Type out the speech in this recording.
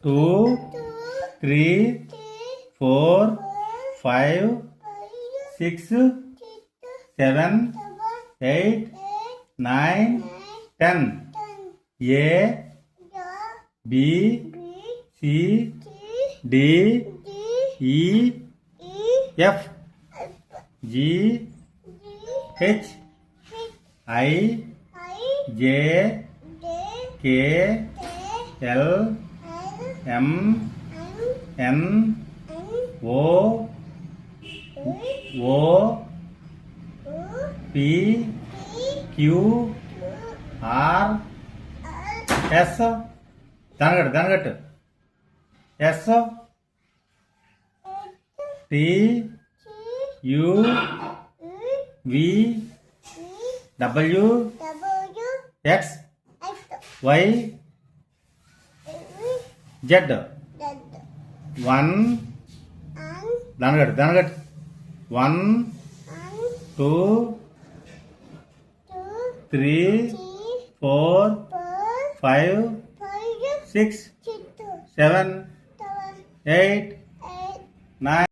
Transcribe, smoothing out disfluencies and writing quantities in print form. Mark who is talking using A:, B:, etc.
A: 2, 3, 4, 5, 6, 7, 8, 9, 10. A, B, C, D, E, F, G, H, I, J, K, L, M, N, O, P, Q, R, S, దానగట్టు S, T, U, V, W, X, Y, Z. 1, దానగట్టు 1, 2, 3, 4, 5, 6, 7, 8, 9.